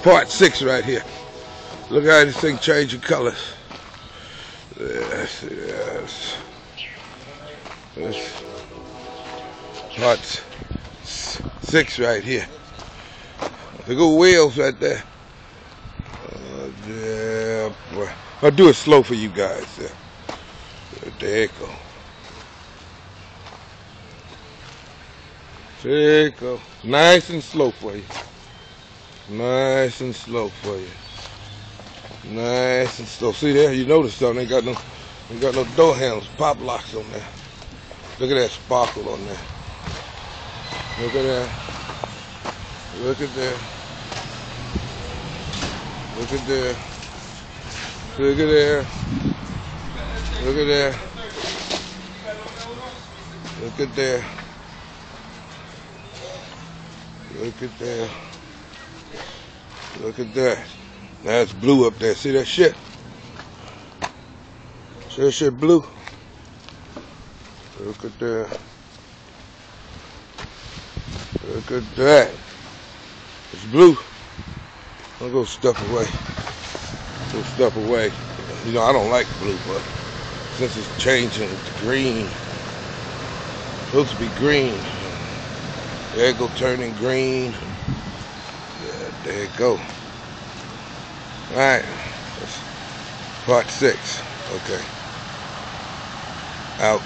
Part 6 right here. Look how this thing changing colors. Yes. Part 6 right here. The good wheels right there. Yeah, boy. I'll do it slow for you guys. There you go. There you go. Nice and slow for you. Nice and slow for you. Nice and slow. See there? You notice something? Ain't got no door handles, pop locks on there. Look at that sparkle on there. Look at that. Look at there. Look at there. Look at there. Look at there. Look at there. Look at there. Look at that. That's blue up there. See that shit? See that shit blue? Look at that. Look at that. It's blue. I'll go stuff away. Go stuff away. You know, I don't like blue, but since it's changing to green, it's supposed to be green. There it go turning green. Yeah, there it go. Alright. That's part 6. Okay. Out.